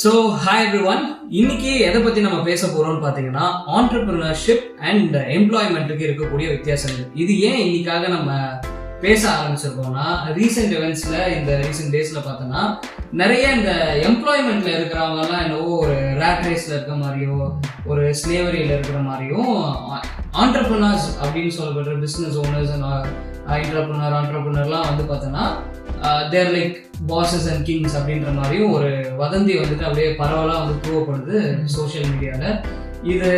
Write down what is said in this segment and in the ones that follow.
So hi everyone, இன்னைக்கு எதை பற்றி நம்ம பேச போகிறோம்னு பார்த்தீங்கன்னா ஆண்டர்பிரினர்ஷிப் அண்ட் எம்ப்ளாய்மெண்ட்டுக்கு இருக்கக்கூடிய வித்தியாசங்கள். இது ஏன் இன்னைக்காக நம்ம பேச ஆரம்பிச்சிருக்கோம்னா, ரீசெண்ட் இவெண்ட்ஸில் இந்த ரீசெண்ட் டேஸில் பார்த்தோன்னா நிறைய இந்த எம்ப்ளாய்மெண்ட்டில் இருக்கிறவங்கலாம் என்னவோ ஒரு ரேட் ரேஸில் இருக்க மாதிரியோ ஒரு ஸ்லேவரியில் இருக்கிற மாதிரியும் ஆண்டர்பிரினர்ஸ் அப்படின்னு சொல்லப்படுற பிஸ்னஸ் ஓனர்ஸ் ஆண்டர்பிரினர்லாம் வந்து பார்த்தோன்னா தேர் லைக் பாசஸ் அண்ட் கிங்ஸ் அப்படின்ற மாதிரியும் ஒரு வதந்தி வந்துட்டு அப்படியே பரவலாக வந்து கூவப்படுது சோஷியல் மீடியாவில். இது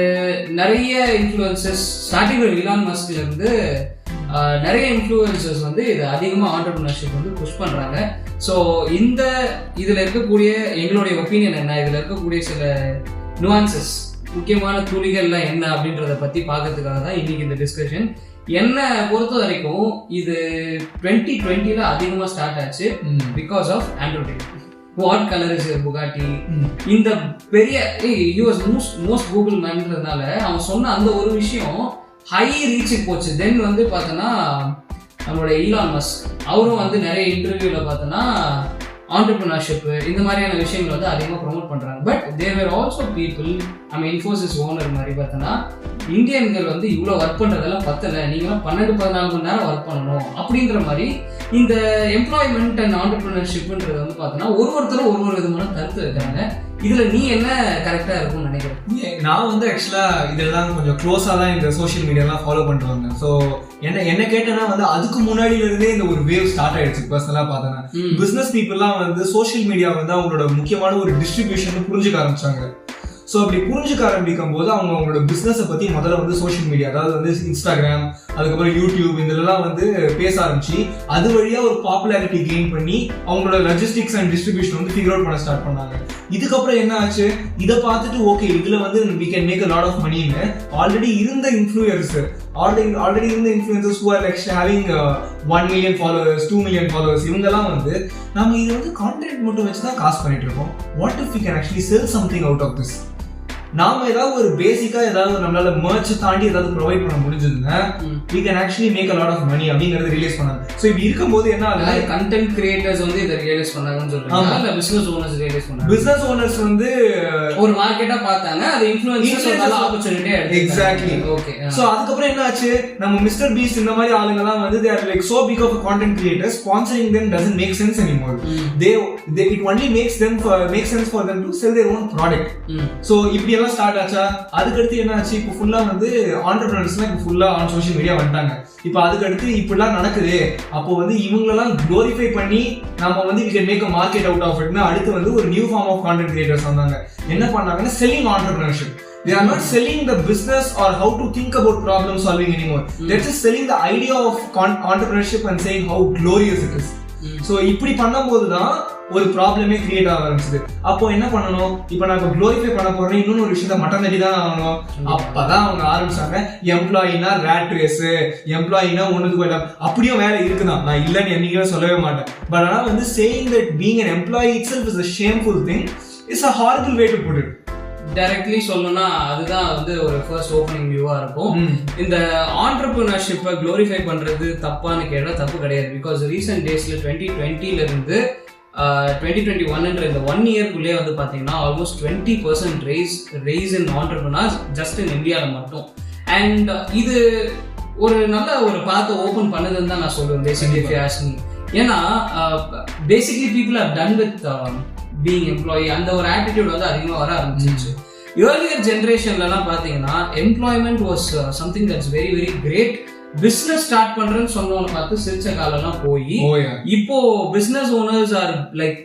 நிறைய இன்ஃப்ளூயன்சஸ் ஸ்டார்டிங் இலான் மஸ்க்லேருந்து நிறைய இன்ஃப்ளூயன்சர்ஸ் வந்து இது அதிகமாக ஆண்டர்பிரினர்ஷிப் வந்து புஷ் பண்ணுறாங்க. ஸோ இதில் இருக்கக்கூடிய எங்களுடைய ஒப்பீனியன் என்ன, இதில் இருக்கக்கூடிய சில நுவான்சஸ் முக்கியமான துளிகள்லாம் என்ன அப்படின்றத பற்றி பார்க்கறதுக்காக தான் இன்னைக்கு இந்த டிஸ்கஷன். என்னை பொறுத்த வரைக்கும் இது 2020 அதிகமாக ஸ்டார்ட் ஆச்சு because of Android. What colour is your Bugatti, இந்த பெரிய மோஸ்ட் கூகுள் மேன்றதுனால அவன் சொன்ன அந்த ஒரு விஷயம் ஹை ரீச்சுக்கு போச்சு. தென் வந்து பார்த்தோன்னா நம்மளுடைய ஈலான் மஸ்க் அவரும் வந்து நிறைய இன்டர்வியூவில் பார்த்தோன்னா ஆண்டர்பிரினர்ஷிப் இந்த மாதிரியான விஷயங்கள் வந்து அதிகமாக ப்ரொமோட் பண்ணுறாங்க. But there were also people, நம்ம இன்ஃபோசிஸ் ஓனர் மாதிரி பார்த்தோன்னா இந்தியன்கள் வந்து இவ்வளோ ஒர்க் பண்ணுறதெல்லாம் பத்தலை, நீங்களாம் 12-14 மணி நேரம் ஒர்க் பண்ணணும் அப்படின்ற மாதிரி இந்த எம்ப்ளாய்மெண்ட் அண்ட் ஆண்டர்பிரினர்ஷிப்ன்றது வந்து பார்த்தோன்னா ஒருத்தரும் ஒரு விதமான கருத்து இருக்காங்க. இதில் நீ என்ன கரெக்டாக இருக்கும்னு நினைக்கிறேன்? நான் வந்து ஆக்சுவலாக இதெல்லாம் கொஞ்சம் க்ளோஸாக தான் இந்த சோஷியல் மீடியாலாம் ஃபாலோ பண்ணிட்டு வந்தேன். ஸோ என்ன கேட்டேன்னா வந்து அதுக்கு முன்னாடியிலிருந்தே இந்த ஒரு வேவ் ஸ்டார்ட் ஆயிடுச்சு. பர்சனலாக பார்த்தேன்னா பிஸ்னஸ் பீப்புளெலாம் வந்து சோஷியல் மீடியா வந்து அவங்களோட முக்கியமான ஒரு டிஸ்ட்ரிபியூஷன் புரிஞ்சுக்க ஆரம்பிச்சாங்க. ஸோ அப்படி புரிஞ்சுக்க ஆரம்பிக்கும் போது அவங்களோட பிஸ்னஸை பற்றி முதல்ல வந்து சோஷியல் மீடியா, அதாவது வந்து இன்ஸ்டாகிராம், அதுக்கப்புறம் யூடியூப், இதெல்லாம் வந்து பேச ஆரம்பிச்சு அது வழியாக ஒரு பாப்புலாரிட்டி கெயின் பண்ணி அவங்களோட லாஜிஸ்டிக்ஸ் அண்ட் டிஸ்ட்ரிபியூஷன் வந்து ஃபிகர் அவுட் பண்ண ஸ்டார்ட் பண்ணாங்க. இதுக்கப்புறம் என்ன ஆச்சு, இதை பார்த்துட்டு ஓகே இதில் வந்து we can make a lot of money ன்னு ஆல்ரெடி இருந்த இன்ஃப்ளூயர்ஸர்ஸ் who are like having 1 million followers, 2 million followers, இவங்கெல்லாம் வந்து நம்ம இதை வந்து கான்டென்ட் மட்டும் வச்சு தான் காசு பண்ணிட்டு இருக்கோம். What if we can actually sell something out of this? நாம ஏதாவது ஒரு பேசிக்கா ஏதாவது நம்மளால மர்ச் தாண்டி ஏதாவது ப்ரொவைட் பண்ண முடிஞ்சதுன்னா we can actually make a lot of money அப்படிங்கறது ரியலைஸ் பண்ணாங்க. சோ இப்படி இருக்கும்போது என்ன ஆகுது, கண்டென்ட் கிரியேட்டர்ஸ் வந்து இத ரியலைஸ் பண்ணாங்கன்னு சொல்றாங்க, இல்ல பிசினஸ் ஓனர்ஸ் ரியலைஸ் பண்ணாங்க. பிசினஸ் ஓனர்ஸ் வந்து ஒரு மார்க்கெட்டா பார்த்தாங்க, அது influencers opportunity exactly. Okay, so அதுக்கு அப்புறம் என்ன ஆச்சு, நம்ம மிஸ்டர் பீஸ்ட் இந்த மாதிரி ஆளுங்க எல்லாம் வந்து they are like so big of a content creators, sponsoring them doesn't make sense anymore. It only makes sense for them to sell their own product. So இப்படி ஸ்டார்ட் ஆச்சா. அதுக்கடுத்து என்ன ஆச்சு, இப்போ ஃபுல்லா வந்து ஆண்டர்பிரினர்ஸ்லாம் இப்போ ஃபுல்லா ஆன் சோஷியல் மீடியா வந்துட்டாங்க. இப்போ அதுக்கடுத்து இப்படிலாம் நடக்குது, அப்போ வந்து இவங்களெல்லாம் க்ளோரிஃபை பண்ணி நம்ம வந்து we can make a market out of it. அடுத்து வந்து ஒரு new form of content creators வந்தாங்க. என்ன பண்ணாங்கன்னா selling entrepreneurship. They are not selling the business or how to think about problem solving anymore. They're just selling the idea of entrepreneurship and saying how glorious it is. So இப்படி பண்ணும்போது தான் ஒரு ப்ராப்ளமே create ஆக ஆரம்பிச்சது. அப்போ என்ன பண்ணணும், இப்போ நான் இப்போ க்ளோரிஃபை பண்ண போறேன், இன்னொன்று ஒரு விஷயத்த மட்டன் தட்டி தான் ஆகணும். அப்பதான் அவங்க ஆரம்பிச்சாங்க எம்ப்ளாயினா ரேட் ரேஸ், எம்ப்ளாயினா ஒண்ணுக்கு போயிடலாம். அப்படியும் வேலை இருக்குதான், நான் இல்லைன்னு என்னைக்குமே சொல்லவே மாட்டேன். பட் ஆனால் வந்து saying that being an employee itself is a shameful thing is a horrible way to put it. Directly சொல்லணும்னா அதுதான் வந்து ஒரு ஃபர்ஸ்ட் ஓப்பனிங் வியூவா இருக்கும். இந்த ஆண்டர்பிரினர்ஷிப்பை க்ளோரிஃபை பண்றது தப்பான்னு கேட்டால் தப்பு கிடையாது. பிகாஸ் ரீசெண்ட் டேஸ்ல 2020 இருந்து 2021 இந்த 1 இயர்க்குள்ளே வந்து பார்த்தீங்கன்னா almost 20% rice in entrepreneurs just in இந்தியாவில் மட்டும். அண்ட் இது ஒரு நல்ல ஒரு பாத்தை ஓப்பன் பண்ணுதுன்னு தான் நான் சொல்லுவேன் பேசிக்லி. ஏன்னா basically people are done with being employee, அந்த ஒரு ஆட்டிடியூட் வந்து அதிகமாக வர ஆரம்பிச்சிருச்சு. ஏர்லியர் ஜென்ரேஷன்லாம் பார்த்தீங்கன்னா employment was something that's very very great. Business start பண்றேன்னு சொன்னவங்க பார்த்து சிரிச்ச காலம்லாம் போய் இப்போ பிசினஸ் ஓனர்ஸ் ஆர் லைக்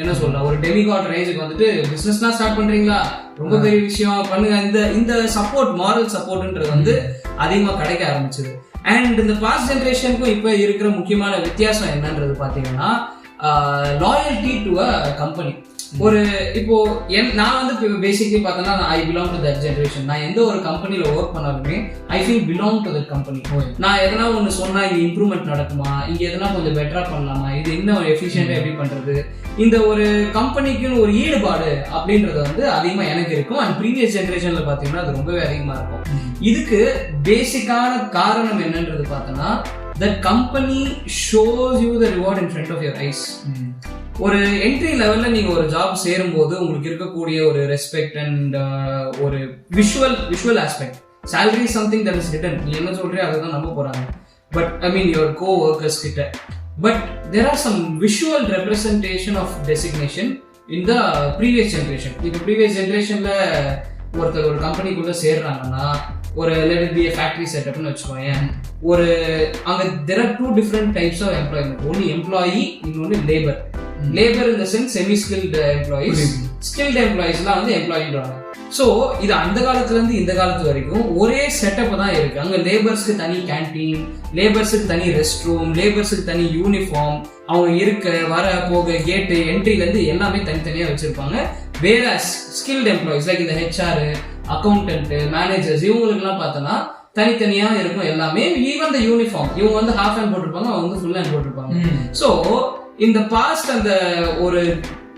என்ன சொல்ல ஒரு டெமிகாட் ரேஞ்சுக்கு வந்துட்டு பிசினஸ்லாம் ஸ்டார்ட் பண்றீங்களா, ரொம்ப பெரிய விஷயம் பண்ணுங்க. இந்த சப்போர்ட், மாரல் சப்போர்ட்ன்றது வந்து அதிகமாக கிடைக்க ஆரம்பிச்சது. அண்ட் இந்த பாஸ்ட் ஜென்ரேஷனுக்கும் இப்போ இருக்கிற முக்கியமான வித்தியாசம் என்னன்றது பார்த்தீங்கன்னா லாயல்டி டு அ கம்பெனி. ஒரு இப்போ நான் வந்து பேசிக்கலி பார்த்தோன்னா I belong to that generation. நான் எந்த ஒரு கம்பெனியில் ஒர்க் பண்ணாலுமே I feel belong to that company. நான் எதனா ஒன்று சொன்னால் இங்கே இம்ப்ரூவ்மெண்ட் நடக்குமா, இங்கே எதனா கொஞ்சம் பெட்டராக பண்ணலாமா, இது இன்னும் எஃபிஷியண்டாக எப்படி பண்ணுறது, இந்த ஒரு கம்பெனிக்குன்னு ஒரு ஈடுபாடு அப்படின்றது வந்து அதிகமாக எனக்கு இருக்கும். அண்ட் ப்ரீவியஸ் ஜென்ரேஷனில் பார்த்தீங்கன்னா அது ரொம்பவே அதிகமாக இருக்கும். இதுக்கு பேசிக்கான காரணம் என்னன்றது பார்த்தோன்னா that company shows you the reward in front of your eyes. ஒரு என்ட்ரி லெவல்ல நீங்க ஒரு ஜாப் சேரும்போது உங்களுக்கு இருக்கக்கூடிய ஒரு ரெஸ்பெக்ட் அண்ட் ஒரு visual aspect. salary is something that is written. நீ என்ன சொல்றியோ அதை தான் நம்ப போறாங்க. But I mean your co-workers கிட்ட. But there are some visual representation of designation in the previous generation. இப்போ previous generationல ஒருத்தர் ஒரு கம்பெனிக்குள்ள சேர்றாங்கன்னா ஒரு let it be a factory setupனு வச்சுக்கோங்க. ஒரு அங்க there are two different types of employment. ஒன்னு employee, இன்னொன்னு labor. labor in the sense semi skilled employees. skilled employeesலாம் வந்து எம்ப்ளாயின்றாங்க. ஸோ இது அந்த காலத்துல இருந்து இந்த காலத்து வரைக்கும் ஒரே செட்டப் தான் இருக்கு. அங்க லேபர்ஸ்க்கு தனி கேன்டீன், லேபர்ஸுக்கு தனி ரெஸ்ட் ரூம், லேபர்ஸுக்கு தனி யூனிஃபார்ம், அவங்க இருக்க வர போக கேட்டு என்ட்ரில இருந்து எல்லாமே தனித்தனியா வச்சிருப்பாங்க. வேற ஸ்கில்ட் எம்ப்ளாயிஸ் லைக் இந்த ஹெச்ஆர், அக்கௌண்டன்ட், மேனேஜர்ஸ் இவங்களுக்குலாம் பார்த்தோன்னா தனித்தனியா இருக்கும் எல்லாமே. ஈவன் த யூனிஃபார்ம் இவங்க வந்து ஹாஃப் ஹேண்ட் போட்டிருப்பாங்க, அவங்க வந்து ஃபுல் ஹேண்ட் போட்டிருப்பாங்க. ஸோ இந்த பாஸ்ட் அந்த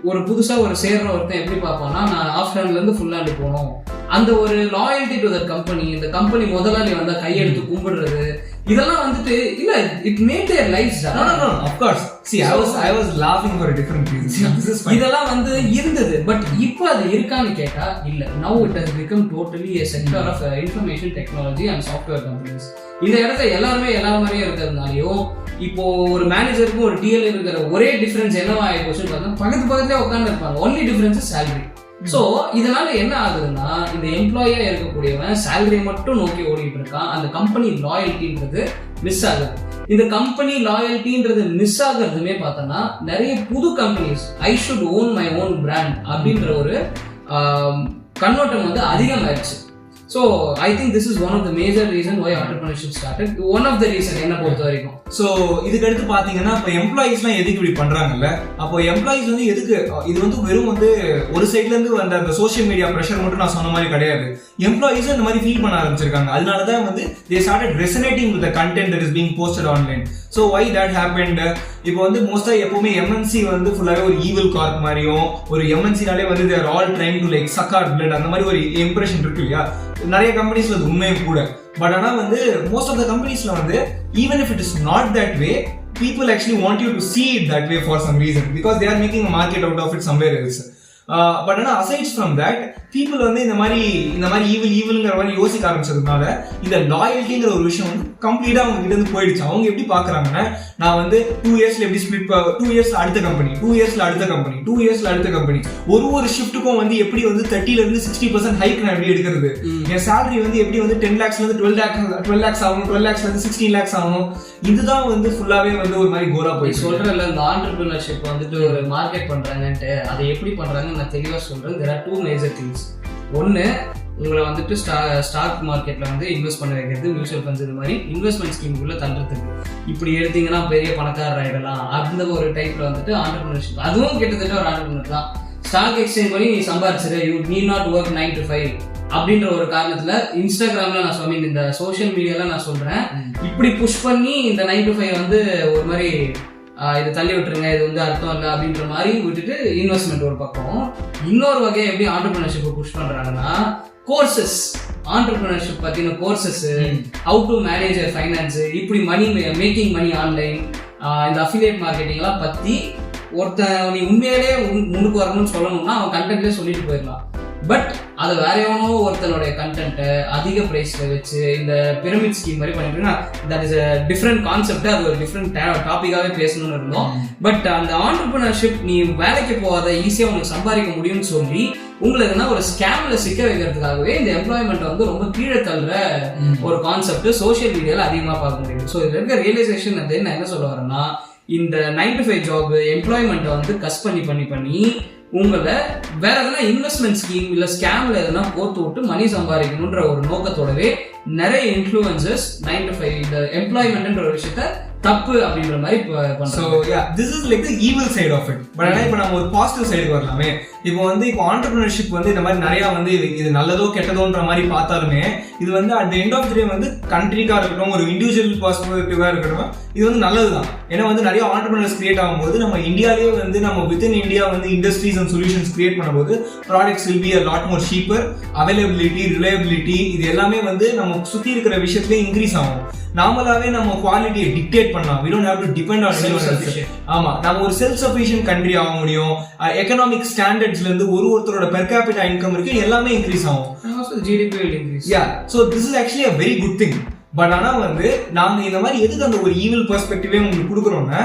ஒரு புதுசா ஒரு சேர்ற ஒருத்தன் எப்படி பார்ப்பான்னா நான் ஆஃப் ஹேண்ட்ல இருந்து ஃபுல் ஹேண்ட் போகணும், அந்த ஒரு லாயல்டி டு த கம்பெனி, இந்த கம்பெனி முதலாளி வந்தா கையெடுத்து கும்பிடுறது, இதெல்லாம் வந்துட்டு இல்ல it made their lifes. no of course see I was laughing for a different reason. இதெல்லாம் வந்து இருந்தது. பட் இப்போ அது இருக்கான்னு கேட்டா இல்ல. now it has become totally a sector of information technology and software companies. இந்த இடத்துல எல்லாருமே மாதிரியே இருக்கிறதுனாலயும் இப்போ ஒரு மேனேஜருக்கும் ஒரு டிஎல் இருக்கிற ஒரே டிஃபரன்ஸ் என்னவா ஆயிடுச்சு பக்கத்துலேயே உட்காந்து இருப்பாங்க. Only difference is salary. So இதனால என்ன ஆகுதுன்னா இந்த எம்ப்ளாயியா இருக்கக்கூடியவன் சேலரி மட்டும் நோக்கி ஓடிட்டு இருக்கான். அந்த கம்பெனி லாயல்ட்டின்றது மிஸ் ஆகுது. இந்த கம்பெனி லாயல்ட்டின்றது மிஸ் ஆகுறதுமே பார்த்தோன்னா நிறைய புது companies I should own my own brand அப்படின்ற ஒரு கண்ணோட்டம் வந்து அதிகமாயிடுச்சு. So I think this is one of the major reason why entrepreneurship started. One of the reason என்ன பொறுத்த வரைக்கும். ஸோ இதுக்கு அடுத்து பார்த்தீங்கன்னா இப்போ எம்ப்ளாயிஸ்லாம் எதுக்கு இப்படி பண்ணுறாங்கல்ல, அப்போ எம்ப்ளாயிஸ் வந்து எதுக்கு இது வந்து வெறும் வந்து ஒரு சைட்லேருந்து வந்த அந்த சோஷியல் மீடியா ப்ரெஷர் மட்டும் நான் சொன்ன மாதிரி கிடையாது. எம்ப்ளாயிஸும் இந்த மாதிரி ஃபீல் பண்ண ஆரம்பிச்சிருக்காங்க. அதனால தான் வந்து they started resonating with the content that is being posted online. So why that happened? இப்போ வந்து மோஸ்ட்டாக எப்போவுமே எம்என்சி வந்து ஃபுல்லாகவே ஒரு ஈவில் கார்ப் மாதிரியும், ஒரு எம்என்சினாலே வந்து they are all trying to like suck our blood அந்த மாதிரி ஒரு இம்ப்ரெஷன் இருக்கு இல்லையா. நிறைய கம்பெனிஸ்ல அது உண்மையும் கூட. பட் ஆனால் வந்து மோஸ்ட் ஆஃப் த கம்பெனிஸ்ல வந்து even if it is not that way, people actually want you to see it that way for some reason because they are making a market out of it somewhere else. But ஆனால் அசைட்ஸ் from that people வந்து இந்த மாதிரி ஈவில்ங்கிற மாதிரி யோசிக்க ஆரம்பிச்சதுனால இந்த லாயல்ட்டிங்கிற ஒரு விஷயம் வந்து கம்ப்ளீட்டா அவங்க கிட்ட இருந்து போயிடுச்சு. அவங்க எப்படி பாக்குறாங்கன்னா நான் வந்து 2 இயர்ஸ்ல எப்படி ஸ்பிளிட் 2 இயர்ஸ்ல அடுத்த கம்பெனி, 2 இயர்ஸ்ல அடுத்த கம்பெனி, 2 இயர்ஸ்ல அடுத்த கம்பெனி, ஒரு ஷிஃப்ட்டுக்கும் வந்து எப்படி வந்து 30ல இருந்து 60% ஹைக் நான் எப்படி எடுக்கிறது, என் சேலரி வந்து எப்படி வந்து 10 lakhsல இருந்து 12 lakhs ஆகும், 12 lakhsல இருந்து 16 lakhs ஆகும். இதுதான் வந்து ஃபுல்லாவே வந்து ஒரு மாதிரி கோரா போய் சொல்றேன்ல. இந்த ஆண்டர்பிரினர்ஷிப் வந்துட்டு ஒரு மார்க்கெட் பண்றாங்கன்ட்டு அதை எப்படி பண்றாங்க நான் தெளிவா சொல்றேன். there are two major things. ஒன்னு உங்களை வந்துட்டு ஸ்டாக் மார்க்கெட்ல வந்து இன்வெஸ்ட் பண்ண வைக்கிறது, மியூச்சுவல் ஃபண்ட்ஸ் இது மாதிரி இன்வெஸ்ட்மெண்ட் ஸ்கீமுக்குள்ள தள்ளுறதுக்கு. இப்படி எடுத்தீங்கன்னா பெரிய பணக்காரர் ஆயிடலாம் அந்த ஒரு டைப்ல வந்துட்டு ஆண்டர்பிரினர்ஷிப். அதுவும் கிட்டத்தட்ட ஒரு ஆண்டர்பிரினர் தான். ஸ்டாக் எக்ஸ்சேஞ்ச் பண்ணி நீ சம்பாதிச்சிரு, you need not work 9 to 5 அப்படின்ற ஒரு காரணத்துல இன்ஸ்டாகிராம்ல நான் சொன்னேன், இந்த சோஷியல் மீடியால நான் சொல்றேன், இப்படி புஷ் பண்ணி இந்த 9 to 5 வந்து ஒரு மாதிரி இதை தள்ளி விட்டுருங்க, இது வந்து அர்த்தம் இல்லை அப்படின்ற மாதிரி விட்டுட்டு இன்வெஸ்ட்மெண்ட் ஒரு பக்கம். இன்னொரு வகையை எப்படி ஆண்டர்பிரினர்ஷிப்பை புஷ் பண்றாங்கன்னா கோர்சஸ், ஆண்டர்பிரினர்ஷிப் பத்தின courses, how to manage finance, இப்படி மேக்கிங் மணி ஆன்லைன், இந்த அஃபிலியேட் மார்க்கெட்டிங் எல்லாம் பத்தி ஒருத்தன் நீ உண்மையிலே முன்னுக்கு வரணும்னு சொல்லணும்னா அவன் கண்டென்ட்லேயே சொல்லிட்டு போயிடலாம். பட் அது வேற எவனோ ஒருத்தனுடைய கண்டென்ட்டை அதிக பிரைஸ்ல வச்சு இந்த பிரமிட் ஸ்கீம் மாதிரி பண்ணிட்டு that is a different concept. அது ஒரு டிஃப்ரெண்ட் டாபிக்காவே பேசணும்னு இருந்தோம். பட் அந்த ஆண்டர்பிரினர்ஷிப் நீ வேலைக்கு போகாத ஈஸியா உங்களுக்கு சம்பாதிக்க முடியும்னு சொல்லி உங்களுக்குன்னா ஒரு ஸ்கேம்ல சிக்க வைக்கிறதுக்காகவே இந்த எம்ப்ளாய்மெண்ட் வந்து ரொம்ப கீழே தள்ளுற ஒரு கான்செப்ட் சோசியல் மீடியால அதிகமா பார்க்க முடியும். ஸோ இதுல இருக்க ரியலைசேஷன் அது நான் என்ன சொல்ல வரேன்னா, இந்த 9 to 5 ஜாப் எம்ப்ளாய்மெண்ட்டை வந்து கஸ் பண்ணி உங்களை வேற எதனா இன்வெஸ்ட்மெண்ட் ஸ்கீம் இல்ல ஸ்கேம்ல எதனா கோர்த்து விட்டு மணி சம்பாதிக்கணும்ன்ற ஒரு நோக்கத்தோடவே நிறைய இன்ஃப்ளூயன்சர்ஸ் 9 to 5 இந்த எம்ப்ளாய்மெண்ட்ன்ற ஒரு விஷயத்த தப்பு அப்படின்ற மாதிரி பண்றாங்க. So yeah, this is like the evil side of it. But ஆனா இப்போ நம்ம ஒரு பாசிட்டிவ் சைடுக்கு வரலாமே. இப்போ வந்து இப்போ ஆண்டர்பிரினர்ஷிப் வந்து இந்த மாதிரி நிறைய வந்து இது நல்லதோ கெட்டதோன்ற மாதிரி பார்த்தாலுமே இது வந்து at the end of the day வந்து கண்ட்ரிக்கா இருக்கட்டும், ஒரு இண்டிவிஜுவல் பர்ஸ்பெக்டிவா இருக்கட்டும், இது வந்து நல்லதுதான். ஏன்னா வந்து நிறைய ஆண்டர்பிரினர்ஸ் கிரியேட் ஆகும்போது நம்ம இந்தியாலேயே வந்து நம்ம வித்தின் இந்தியா வந்து இண்டஸ்ட்ரீஸ் அண்ட் சொல்யூஷன்ஸ் கிரியேட் பண்ணும்போது products will be a lot more cheaper, availability, reliability இது எல்லாமே வந்து நம்ம சுற்றி இருக்கிற விஷயத்துலேயே இன்க்ரீஸ் ஆகும். நாமளாவே நம்ம குவாலிட்டியை டிக்டேட் பண்ணலாம். we don't have to depend on anyone else. ஆமா, நம்ம ஒரு செல்ஃப் சஃபிஷியன்ட் கண்ட்ரி ஆக முடியும். எகனாமிக் ஸ்டாண்டர்ட்ஸ்ல இருந்து ஒருத்தரோட பெர் கேபிட்டா இன்கம் இருக்கு எல்லாமே இன்க்ரீஸ் ஆகும். GDP will increase. Yeah, so this is actually a very good thing. But ஆனா வந்து நாங்க இந்த மாதிரி எதுக்கு அந்த ஒரு ஈவில் பெர்ஸ்பெக்டிவே உங்களுக்கு கொடுக்குறோம்னா,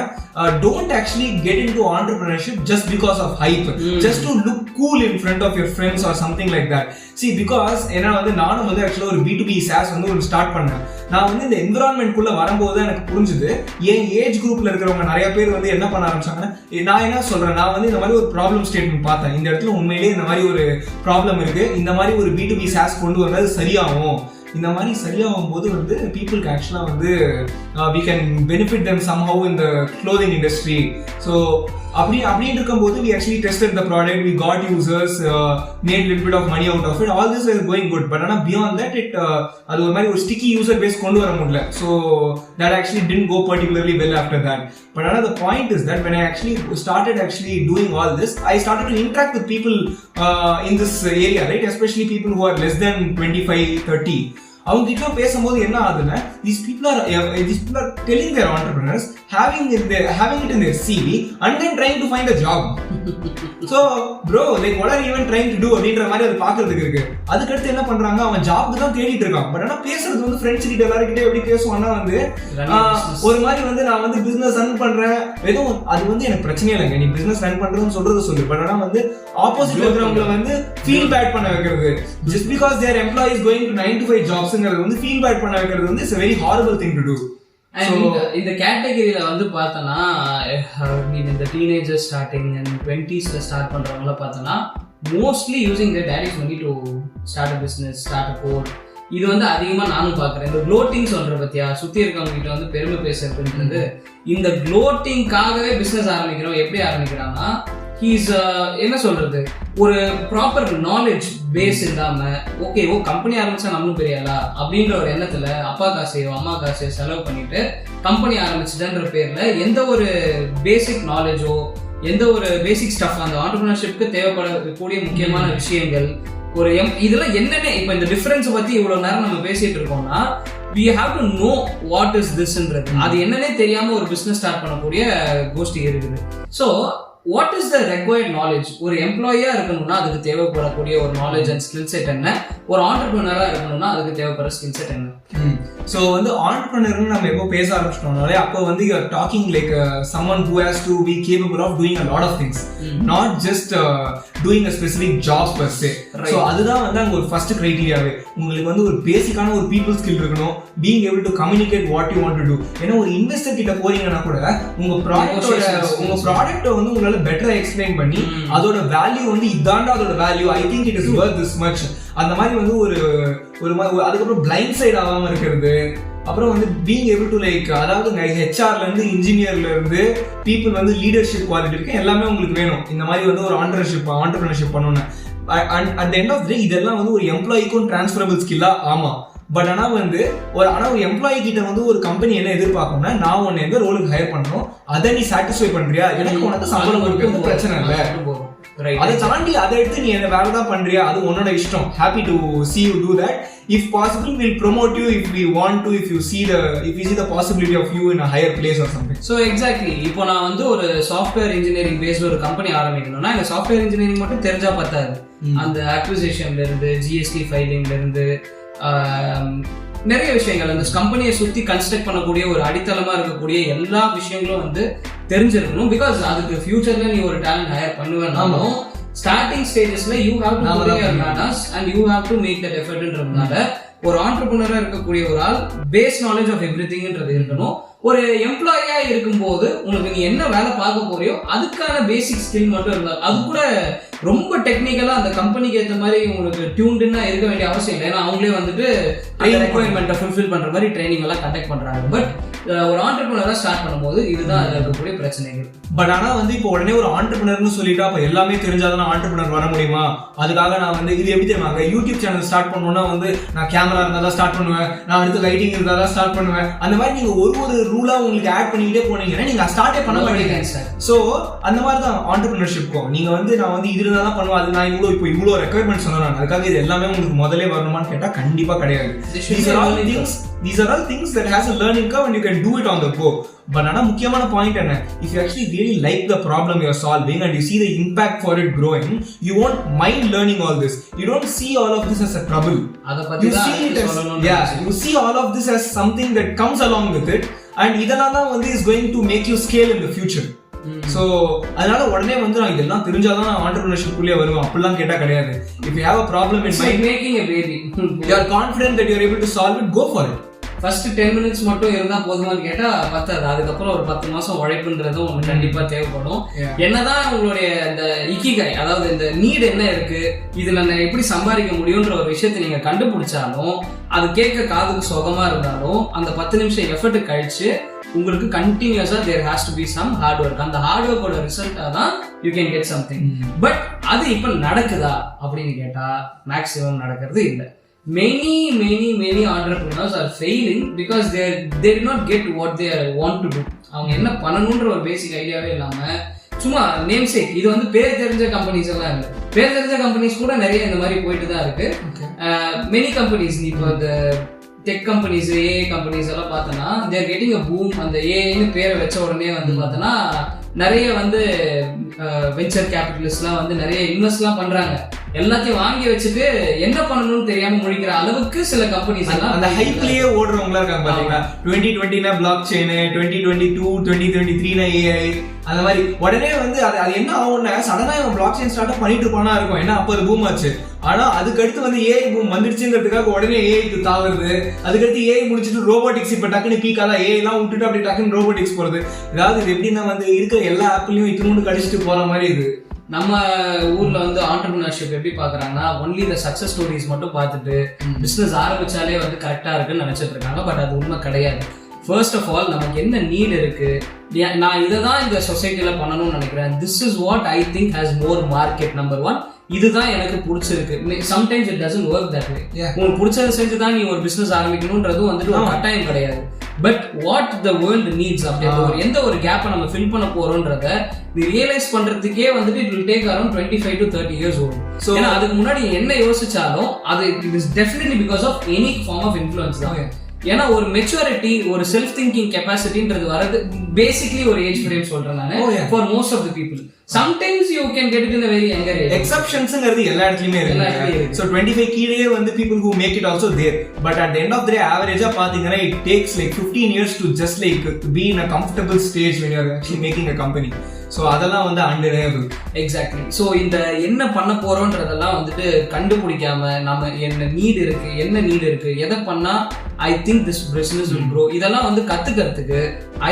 don't actually get into entrepreneurship just because of hype, just to look cool in front of your friends or something like that. See, because ஏன்னா வந்து நானும் வந்து ஆக்சுவலா ஒரு B2B SaaS வந்து ஒரு ஸ்டார்ட் பண்ணேன். நான் வந்து இந்த என்விரான்மெண்ட் குள்ள வரும்போது எனக்கு புரிஞ்சுது என் ஏஜ் குரூப்ல இருக்கிறவங்க நிறைய பேர் வந்து என்ன பண்ண ஆரம்பிச்சாங்கன்னா, நான் என்ன சொல்றேன், நான் வந்து இந்த மாதிரி ஒரு ப்ராப்ளம் ஸ்டேட்மெண்ட் பார்த்தேன், இந்த இடத்துல உண்மையிலேயே இந்த மாதிரி ஒரு ப்ராப்ளம் இருக்கு, இந்த மாதிரி ஒரு B2B SaaS கொண்டு வந்தது சரியாகும். இந்த மாதிரி சரியாகும் போது வந்து பீப்புளுக்கு ஆக்சுவலா வந்து we can benefit them somehow in the clothing industry. So அப்படின்னு இருக்கும்போது we actually tested the product, we got users, made little bit of money out of it, all this is going good. But beyond that அது ஒரு மாதிரி ஒரு sticky user base கொண்டு வர முடியல. So that actually didn't go particularly well after that. But the point is that when I actually started doing all this, I started to interact with people in this area, right? Especially people who are less than 25-30. அவங்க கிட்ட பேசும்போது என்ன ஆகுதுன்னா, these people are telling their entrepreneurs, having it in their CV and then trying to find a job. So bro, like what are you even trying to do அப்படின்ற மாதிரி அது பாக்குறதுக்கு இருக்கு. அதுக்கு அடுத்து என்ன பண்றாங்க, அவன் ஜாப்க்கு தான் தேடிட்டு இருக்கான். பட் ஆனா பேசுறது வந்து ஃப்ரெண்ட்ஸ் கிட்ட எல்லார்கிட்ட எப்படி பேசுவான்னா வந்து ஒரு மாதிரி வந்து நான் வந்து பிசினஸ் ரன் பண்றேன், எதுவும் அது வந்து எனக்கு பிரச்சனை இல்லைங்க, நீ பிசினஸ் ரன் பண்றதுன்னு சொல்றது சொல்லு. பட் ஆனா வந்து ஆப்போசிட் இருக்கிறவங்கள வந்து ஃபீல் பேட் பண்ண வைக்கிறது, just because their employee is going to 9 to 5 jobsங்கிறது வந்து ஃபீல் பேட் பண்ண வைக்கிறது வந்து it's a very horrible thing to do. இந்த கேட்டகரியில வந்து பார்த்தோன்னா, இந்த teenager starting and 20s start பண்றவங்கள பார்த்தோன்னா mostly using their daddy's money to start a business, start a code. இது வந்து அதிகமா நானும் பாக்குறேன். இந்த க்ளோட்டிங் சொல்ற பத்தியா, சுத்தி இருக்கவங்க கிட்ட வந்து பெருமை பேசுறதுன்றது, இந்த க்ளோட்டிங்காகவே பிசினஸ் ஆரம்பிக்கிறோம். எப்படி ஆரம்பிக்கிறாங்கன்னா, என்ன சொல்றது, ஒரு ப்ராப்பர் நாலேஜ் பேஸ் இல்லாம ஓகே கம்பெனி ஆரம்பிச்சா நம்மளும் பெரியாளா அப்படின்ற ஒரு எண்ணத்துல அப்பா காசையோ அம்மா காசையோ செலவு பண்ணிட்டு கம்பெனி ஆரம்பிச்சுட்டன்ற பேர்ல எந்த ஒரு பேசிக் நாலேஜோ எந்த ஒரு பேசிக் ஸ்டஃப் அந்த ஆண்டர்பிரினர்ஷிப்க்கு தேவைப்படக்கூடிய முக்கியமான விஷயங்கள் ஒரு இதெல்லாம் என்னென்ன, இப்ப இந்த டிஃபரன்ஸ் பத்தி இவ்வளவு நேரம் நம்ம பேசிட்டு இருக்கோம்னா, we have to know what is this-ன்றது அது என்னன்னே தெரியாம ஒரு பிசினஸ் ஸ்டார்ட் பண்ணக்கூடிய கோஷ்டி இருக்குது. So what is the required knowledge? ஒரு எம்ப்ளாயியா இருக்கணும்னா அதுக்கு தேவைப்படக்கூடிய ஒரு நாலேஜ் அண்ட் ஸ்கில் செட் என்ன, ஒரு ஆண்டர்பிரினரா இருக்கணும்னா அதுக்கு தேவைப்படுற ஸ்கில் செட் என்ன? ஸோ வந்து ஆண்டர்பிரினர்னு நம்ம எப்போ பேச ஆரம்பிச்சிட்டோம்னாலே அப்போ வந்து you are talking like someone who has to be capable of doing a lot of things, not just doing a specific job per se. So அதுதான் வந்து அங்கே ஒரு ஃபர்ஸ்ட் கிரைட்டீரியாவே. உங்களுக்கு வந்து ஒரு பேசிக்கான ஒரு பீப்புள் ஸ்கில் இருக்கணும், being able to communicate what you want to do. ஏன்னா ஒரு இன்வெஸ்டர் கிட்ட போறீங்கன்னா கூட உங்க ப்ராடக்ட்டை வந்து உங்களால பெட்டரா எக்ஸ்பிளைன் பண்ணி அதோட வேல்யூ வந்து இதாண்டா அதோட value, I think it is worth this much, அந்த மாதிரி வந்து ஒரு அதுக்கப்புறம் பிளைண்ட் சைட் ஆகாம இருக்கிறது. அப்புறம் வந்து பீங் ஏபிள் டு லைக், அதாவது ஹெச்ஆர்ல இருந்து இன்ஜினியர்ல இருந்து பீப்புள் வந்து லீடர்ஷிப் குவாலிட்டி இருக்கு, எல்லாமே உங்களுக்கு வேணும். இந்த மாதிரி வந்து ஒரு ஆண்டர்பிரினர்ஷிப் பண்ணணும்னு at the end of the day இதெல்லாம் வந்து ஒரு எம்ப்ளாய்க்கும் டிரான்ஸ்ஃபரபிள் ஸ்கில்லா. ஆமா, பட் ஆனால் வந்து ஒரு எம்ப்ளாயி கிட்ட வந்து ஒரு கம்பெனி என்ன எதிர்பார்க்கணும்னா, நான் உன்னை எந்த ரோலுக்கு ஹையர் பண்ணணும், அதை நீ சாட்டிஸ்ஃபை பண்றியா, எனக்கு உனக்கு சம்பளம் கொடுக்கறது பிரச்சனை இல்லை, அதை தாண்டி அதை எடுத்து நீ என்ன வேலை தான் பண்றியா, அது உன்னோட இஷ்டம். Happy to see you do that. If possible, we'll promote you if we want to, if we see the possibility of you in a higher place or something. So exactly, இப்போ நான் வந்து ஒரு சாஃப்ட்வேர் இன்ஜினியரிங் பேஸ்ல ஒரு company ஆரம்பிக்கணும்னா இந்த software engineering மட்டும் தெரிஞ்சா பத்தாது. அந்த அக்விசிஷன்ல இருந்து ஜிஎஸ்டி ஃபைலிங்ல இருந்து நிறைய விஷயங்கள் அந்த கம்பெனியை சுத்தி கன்ஸ்ட்ரக்ட் பண்ணக்கூடிய ஒரு அடித்தளமா இருக்கக்கூடிய எல்லா விஷயங்களும் வந்து தெரிஞ்சிருக்கணும். பிகாஸ் அதுக்கு ஃபியூச்சர்ல நீ ஒரு டேலண்ட் ஹையர் பண்ணுவேன்னாலும் ஸ்டார்டிங் ஸ்டேஜஸ்ல you have to put your manners and you have to make that எஃபர்ட்ன்றதுனால ஒரு ஆண்டர்பிரினரா இருக்கக்கூடிய ஒரு ஆள் பேஸ் நாலேஜ் ஆஃப் எவ்ரிதிங்ன்றது இருக்கணும். ஒரு எம்ப்ளாயியா இருக்கும்போது உனக்கு நீ என்ன வேலை பார்க்க போறியோ அதுக்கான பேசிக் ஸ்கில் மட்டும் இருந்தால், அது கூட ரொம்ப டெக்னிக்கலா அந்த கம்பெனிக்கு ஏற்ற மாதிரி உங்களுக்கு டியூன்டுன்னா இருக்க வேண்டிய அவசியம் இல்லை. ஏன்னா அவங்களே வந்துட்டு ரெக்வயர்மெண்ட்டை ஃபுல்ஃபில் பண்ற மாதிரி ட்ரைனிங் எல்லாம் கண்டக்ட் பண்றாங்க. பட் ஒரு ஆண்டர்பிரினரா ஸ்டார்ட் பண்ணும்போது இதுதான் அதில் இருக்கக்கூடிய பிரச்சனைகள். பட் ஆனா வந்து இப்போ உடனே ஒரு ஆண்டர்பிரினர்னு சொல்லிட்டு அப்ப எல்லாமே தெரிஞ்சாதான் ஆண்டர்பிரினர் வர முடியுமா? அதுக்காக நான் வந்து இது எப்படி தெரியுமாங்க, யூடியூப் சேனல் ஸ்டார்ட் பண்ணணும்னா வந்து நான் கேமரா இருந்தா தான் ஸ்டார்ட் பண்ணுவேன், நான் அடுத்து லைட்டிங் இருந்தா தான் ஸ்டார்ட் பண்ணுவேன். அந்த மாதிரி நீங்க ஒரு ரூலா உங்களுக்கு ஆட் பண்ணிக்கிட்டே போனீங்கன்னா நீங்க ஸ்டார்ட்டே பண்ண மாட்டீங்க. சோ அந்த மாதிரி தான் ஆண்டர்பிரினர்ஷிப்க்கும் நீங்க வந்து நான் வந்து இதுல தான் பண்ணுவேன், அது நான் இவ்வளோ ரெக்யர்மெண்ட் சொன்னேன், அதுக்காக இது எல்லாமே உங்களுக்கு முதல்ல வரணுமான்னு கேட்டா கண்டிப்பா கிடையாது. These are all things that has a learning curve and you can do it on the go. But ana mukkiyamana point enna, if you actually really like the problem you are solving and you see the impact for it growing, you won't mind learning all this. You don't see all of this as a trouble. You see it as, you see all of this as something that comes along with it, and idala வந்து is going to make you scale in the future. So அதனால உடனே வந்து நான் இதெல்லாம் தெரிஞ்சாதான் entrepreneurship குள்ளே வருவேன் அப்படிலாம் கேட்டா கிடையாது. If you have a problem in mind, making a baby, you are confident that you are able to solve it, go for it. First 10 minutes மட்டும் இருந்தா போதுமான்னு கேட்டா பத்தாது. அதுக்கப்புறம் ஒரு 10 மாசம் உழைப்புன்றதும் ஒன்று கண்டிப்பா தேவைப்படும். என்னதான் உங்களுடைய இந்த இக்கிகை, அதாவது இந்த நீட் என்ன இருக்கு, இதுல நான் எப்படி சம்பாதிக்க முடியும்ன்ற ஒரு விஷயத்தை நீங்க கண்டுபிடிச்சாலும், அது கேட்க காதுக்கு சுகமா இருந்தாலும், அந்த 10 நிமிஷம் எஃபர்ட் கழிச்சு உங்களுக்கு கண்டினியூஸா there has to be some hard work. அந்த ஹார்ட் ஒர்க்கோட ரிசல்ட்டா தான் you can get something. But அது இப்ப நடக்குதா அப்படின்னு கேட்டா மேக்ஸிமம் நடக்கிறது இல்லை. Many entrepreneurs are failing because they did not get what they want to do. அவங்க என்ன பண்ணணும்ன்ற ஒரு பேசிக் ஐடியாவே இல்லாம சும்மா நேம் சேக், இது வந்து பேர் தெரிஞ்ச கம்பெனிஸ் எல்லாம் இல்லை, பேர் தெரிஞ்ச கம்பெனிஸ் கூட நிறைய இந்த மாதிரி போயிட்டு தான் இருக்கு. மெனி கம்பெனிஸ் இப்போ இந்த டெக் கம்பெனிஸ், ஏஐ கம்பெனிஸ் எல்லாம் பார்த்தோன்னா தேர் கெட்டிங் அ பூம். அந்த ஏஐன்னு பேரை வச்ச உடனே வந்து பார்த்தோன்னா நிறைய வந்து வெஞ்சர் கேபிட்டலிஸ்ட்லாம் வந்து நிறைய இன்வெஸ்ட்லாம் பண்றாங்க. எல்லாத்தையும் வாங்கி வச்சுட்டு என்ன பண்ணணும்னு தெரியாம முடிக்கிற அளவுக்கு சில கம்பெனிஸ் எல்லாம் அந்த ஹைப்லயே ஓடுறவங்களா இருக்காங்க பாத்தீங்களா. 2020 பிளாக் செயின், 2022 2023 ஏஐ, அந்த மாதிரி உடனே வந்து அது என்ன ஆகும்னா சடனா இவன் பிளாக் செயின் ஸ்டார்ட் பண்ணிட்டு இருப்பானா இருக்கும். ஏன்னா அப்ப அது பூம் ஆச்சு. ஆனா அதுக்கடுத்து வந்து ஏஐ பூம் வந்துடுச்சுங்கிறதுக்காக உடனே ஏஐக்கு தாவுறது, அதுக்கடுத்து ஏஐ முடிச்சுட்டு ரோபோட்டிக்ஸ் இப்ப டக்குன்னு பீக்கால ஏஐ எல்லாம் விட்டுட்டு அப்படி டக்குன்னு ரோபோட்டிக்ஸ் போறது. அதாவது இது எப்படின்னா வந்து இருக்கிற எல்லா ஆப்லயும் இத்தினோண்டு கடிச்சிட்டு போற மாதிரி இது. நம்ம ஊர்ல வந்து ஆண்டர்பிரினர்ஷிப் எப்படி பாக்குறாங்கன்னா ஒன்லி இந்த சக்சஸ் ஸ்டோரிஸ் மட்டும் பார்த்துட்டு பிசினஸ் ஆரம்பிச்சாலே வந்து கரெக்டா இருக்குன்னு நினைச்சிட்டு இருக்காங்க. பட் அது உண்மை கிடையாது. ஃபர்ஸ்ட் ஆஃப் ஆல் நமக்கு என்ன நீட் இருக்கு, நான் இதை தான் இந்த சொசைட்டில பண்ணணும்னு நினைக்கிறேன், this is what I think has more market. Number 1, இதுதான் எனக்கு பிடிச்சிருக்கு. Sometimes it doesn't work that way. உங்களுக்கு பிடிச்சதை செஞ்சுதான் நீ ஒரு பிசினஸ் ஆரம்பிக்கணும்ன்றதும் வந்துட்டு ஒரு கட்டாயம் கிடையாது. But what the world needs, அப்படி எந்த ஒரு கேப்பை நம்ம ஃபில் பண்ண போறோம்ன்றத நீ ரியலைஸ் பண்றதுக்கே வந்துட்டு it will take around 25 to 30 years old. So ஏன்னா அதுக்கு முன்னாடி என்ன யோசிச்சாலும் அது it is definitely because of any form of influence தான். ஏன்னா ஒரு மெச்சூரிட்டி, ஒரு செல்ஃப் திங்கிங் கெப்பாசிட்டின்றது வரது பேசிக்லி ஒரு ஏஜ் ஃப்ரேம் சொல்றேன் நான் for most of the people. Sometimes you can get it in a very younger age. Exceptionsங்கிறது எல்லா இடத்துலயுமே இருக்கு. So 25 கீழே வந்து people who make it also there. But at the end of the day average-ஆ பாத்தீங்கன்னா it takes like 15 years to just like to be in a comfortable stage when you are actually making a company. So அதெல்லாம் வந்து undeniable. Exactly. So இந்த என்ன பண்ண போறோம்ன்றதெல்லாம் வந்துட்டு கண்டுபிடிக்காம நம்ம என்ன NEET இருக்கு, எதை பண்ணா I think this business will grow, இதெல்லாம் வந்து கத்துக்கிறதுக்கு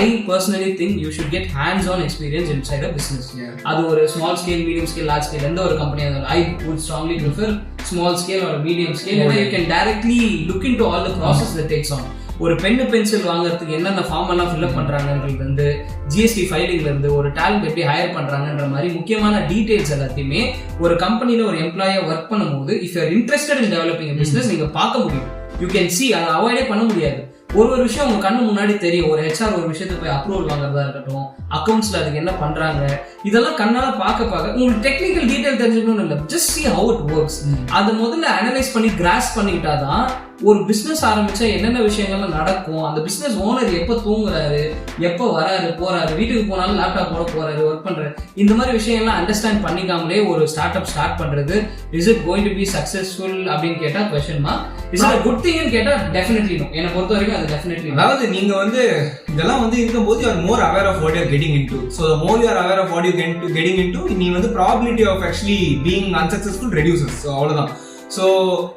I personally think you should get hands-on experience inside a business. அது ஒரு small scale, medium scale, large scale, எந்த ஒரு கம்பெனியா இருந்தாலும் I would strongly prefer small scale or medium scale. ஏன்னா you can directly look into all the process that takes on. ஒரு pen pencil வாங்குறதுக்கு என்னென்ன ஃபார்ம் எல்லாம் ஃபில்அப் பண்றாங்கன்றது வந்து ஜிஎஸ்டி ஃபைலிங்ல இருந்து ஒரு டேலண்ட் எப்படி ஹையர் பண்றாங்கன்ற மாதிரி முக்கியமான டீடைல்ஸ் எல்லாத்தையுமே ஒரு கம்பெனில ஒரு எம்ப்ளாயா ஒர்க் பண்ணும்போது if you are interested in developing business நீங்க பார்க்க முடியும். யூ கேன் சி, அதை அவாய்டே பண்ண முடியாது. ஒரு விஷயம் உங்க கண்ணு முன்னாடி தெரியும். ஒரு HR ஒரு விஷயத்துக்கு போய் அப்ரூவல் வாங்குறதா இருக்கட்டும், அக்கௌண்ட்ஸ்ல அதுக்கு என்ன பண்றாங்க, இதெல்லாம் கண்ணால பார்க்க உங்களுக்கு டெக்னிக்கல் டீடைல் தெரிஞ்சுக்கணும்னு இல்லை, just see how it works. அதை முதல்ல அனலைஸ் பண்ணி கிராஸ் பண்ணிக்கிட்டாதான் ஒரு பிசினஸ் ஆரம்பிச்சா என்னென்ன விஷயங்கள்லாம் நடக்கும், அந்த பிசினஸ் ஓனர் எப்போ தூங்குறாரு, எப்போ வராரு போறாரு, வீட்டுக்கு போனாலும் லேப்டாப்போட போறாரு, ஒர்க் பண்றாரு, இந்த மாதிரி விஷயங்கள்லாம் அண்டர்ஸ்டாண்ட் பண்ணிக்காமலே ஒரு ஸ்டார்ட் அப் ஸ்டார்ட் பண்றது is it going to be successful அப்படின்னு கேட்டா question mark. Is it good திங்னு கேட்டா டெஃபினெட்லி நோ. என்னை பொறுத்த வரைக்கும் அது டெஃபினெட்லி. அதாவது நீங்க வந்து இதெல்லாம் வந்து இருக்கும்போது you are more aware of what you are getting into. So the more you are aware of what you getting into, நீ வந்து probability of actually being unsuccessful reduces. So அவ்வளவுதான். ஸோ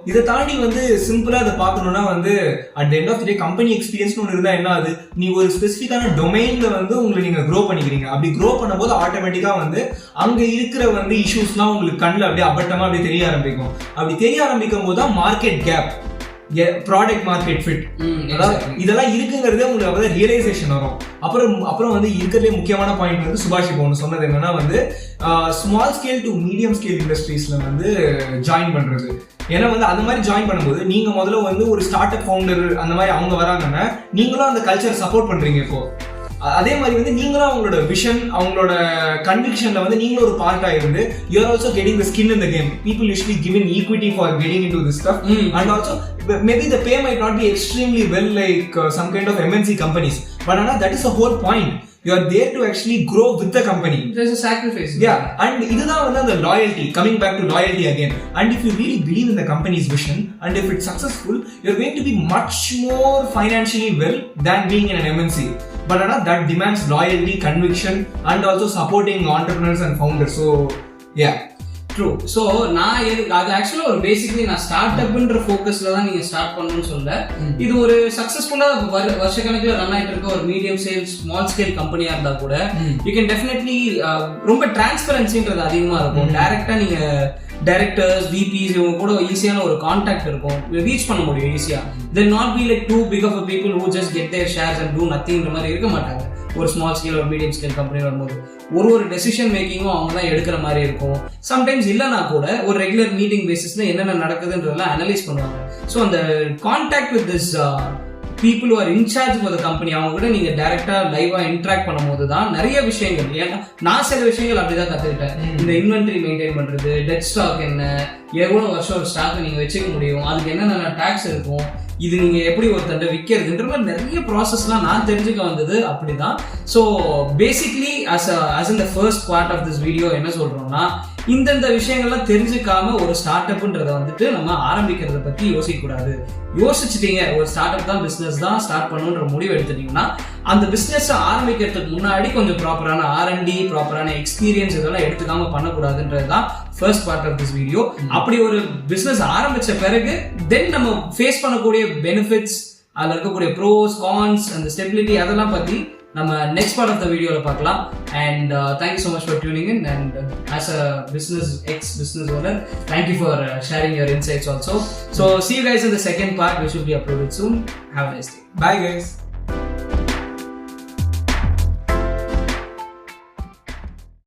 இதை தாண்டி வந்து சிம்பிளாக அதை பார்க்கணுன்னா வந்து at end of the day company எக்ஸ்பீரியன்ஸ்னு ஒன்று இருந்தால் என்ன ஆகுது, நீ ஒரு ஸ்பெசிஃபிக்கான டொமைனில் வந்து உங்களை நீங்கள் க்ரோ பண்ணிக்கிறீங்க. அப்படி க்ரோ பண்ணும்போது ஆட்டோமேட்டிக்காக வந்து அங்கே இருக்கிற வந்து இஷ்யூஸ்லாம் உங்களுக்கு கண்ணில் அப்படியே அப்பட்டமாக அப்படியே தெரிய ஆரம்பிக்கும். அப்படி தெரிய ஆரம்பிக்கும் போது தான் market gap product market fit, இதெல்லாம் இருக்குங்கிறதே உங்களுக்கு அப்பதான் ரியலைசேஷன் வரும். அப்புறம் வந்து இருக்கிறதுலே முக்கியமான பாயிண்ட் வந்து சுபாஷ் இப்போ ஒன்று சொன்னது என்னன்னா வந்து small scale to medium scale இண்டஸ்ட்ரீஸ்ல வந்து ஜாயின் பண்றது. ஏன்னா வந்து அந்த மாதிரி ஜாயின் பண்ணும்போது நீங்க முதல்ல வந்து ஒரு ஸ்டார்ட் அப் ஃபவுண்டர் அந்த மாதிரி அவங்க வராங்கன்னா நீங்களும் அந்த கல்ச்சர் சப்போர்ட் பண்றீங்க. இப்போ அதே மாதிரி வந்து நீங்களும் அவங்களோட விஷன் அவங்களோட கன்விக்ஷன்ல வந்து நீங்களும் ஒரு பார்ட்டா இருந்து you are also getting the skin in the game. People usually given equity for getting into this stuff and also maybe the pay might not be extremely well like some kind of MNC companies, but that is the whole point. You are there to actually grow with the company. There's a sacrifice. Yeah, and இதுதான் வந்து அந்த loyalty, coming back to loyalty again. And if you really believe in the company's vision and if it's successful, you're going to be much more financially well than being in an MNC. But that demands loyalty, conviction and also supporting entrepreneurs and founders. So yeah, true. So நான் அது ஆக்சுவலாக ஒரு basically நான் start அப்ன்ற ஃபோக்கஸில் தான் நீங்கள் start பண்ணணும்னு சொல்ல. இது ஒரு சக்ஸஸ்ஃபுல்லாக வருஷக்கணக்கில் ரன் ஆகிட்டு இருக்க ஒரு மீடியம் ஸ்கேல் ஸ்மால் ஸ்கேல் கம்பெனியாக இருந்தால் கூட யூ கேன் டெஃபினெட்லி ரொம்ப டிரான்ஸ்பரன்சின்றது அதிகமாக இருக்கும். டைரெக்டாக நீங்கள் டைரக்டர்ஸ் விபிஸ் இவங்க கூட ஈஸியான ஒரு கான்டாக்ட் இருக்கும், ரீச் பண்ண முடியும் ஈஸியாக. Then not be like to big of people who just get their shares and do நத்திங்ன்ற மாதிரி இருக்க மாட்டாங்க. ஒரு ஸ்மால் ஸ்கேல் ஒரு மீடியம் ஸ்கேல் கம்பெனி வரும்போது ஒரு டெசிஷன் மேக்கிங்கும் அவங்க தான் எடுக்கிற மாதிரி இருக்கும். சம்டைம்ஸ் இல்லைனா கூட ஒரு ரெகுலர் மீட்டிங் பேசிஸ்ல என்னென்ன நடக்குதுன்றதெல்லாம் அனலைஸ் பண்ணுவாங்க. ஸோ அந்த contact with this people are incharge for the company அவங்க கூட நீங்க டைரக்டா லைவா இன்ட்ராக்ட் பண்ணும்போது தான் நிறைய விஷயங்கள், ஏன்னா நான் சில விஷயங்கள் அப்படிதான் கத்துக்கிட்டேன். இந்த இன்வென்டரி மெயின்டைன் பண்றது, டெட் ஸ்டாக் என்ன, எவ்வளவு வருஷம் ஒரு ஸ்டாக் நீங்க வச்சுக்க முடியும், அதுக்கு என்னென்ன டாக்ஸ் இருக்கும், இது நீங்க எப்படி ஒருத்தண்ட விற்கிறதுன்ற மாதிரி நிறைய ப்ராசஸ்லாம் நான் தெரிஞ்சுக்க வந்தது அப்படிதான். So basically as in the first part of this video என்ன சொல்றோம்னா, இந்தந்த விஷயங்கள்லாம் தெரிஞ்சுக்காம ஒரு ஸ்டார்ட் அப்ன்றதை வந்துட்டு நம்ம ஆரம்பிக்கிறத பத்தி யோசிக்க கூடாது. யோசிச்சுட்டீங்க ஒரு ஸ்டார்ட் அப் தான் பிசினஸ் தான் ஸ்டார்ட் பண்ணுன்ற முடிவு எடுத்துட்டீங்கன்னா அந்த பிசினஸ் ஆரம்பிக்கிறதுக்கு முன்னாடி கொஞ்சம் ப்ராப்பரான R&D, ப்ராப்பரான எக்ஸ்பீரியன்ஸ் இதெல்லாம் எடுத்துக்காம பண்ணக்கூடாதுன்றதுதான் first part of this video. அப்படி ஒரு பிசினஸ் ஆரம்பிச்ச பிறகு தென் நம்ம ஃபேஸ் பண்ணக்கூடிய பெனிஃபிட்ஸ், அதில் இருக்கக்கூடிய ப்ரோஸ் கான்ஸ், அந்த ஸ்டெபிலிட்டி அதெல்லாம் பத்தி நம்ம நெக்ஸ்ட் பார்ட் ஆஃப் த வீடியோல பார்க்கலாம். And thank you so much for tuning in. And as a business owner, thank you for sharing your insights also. So see you guys in the second part, which will be uploaded soon. Have a nice day. Bye guys.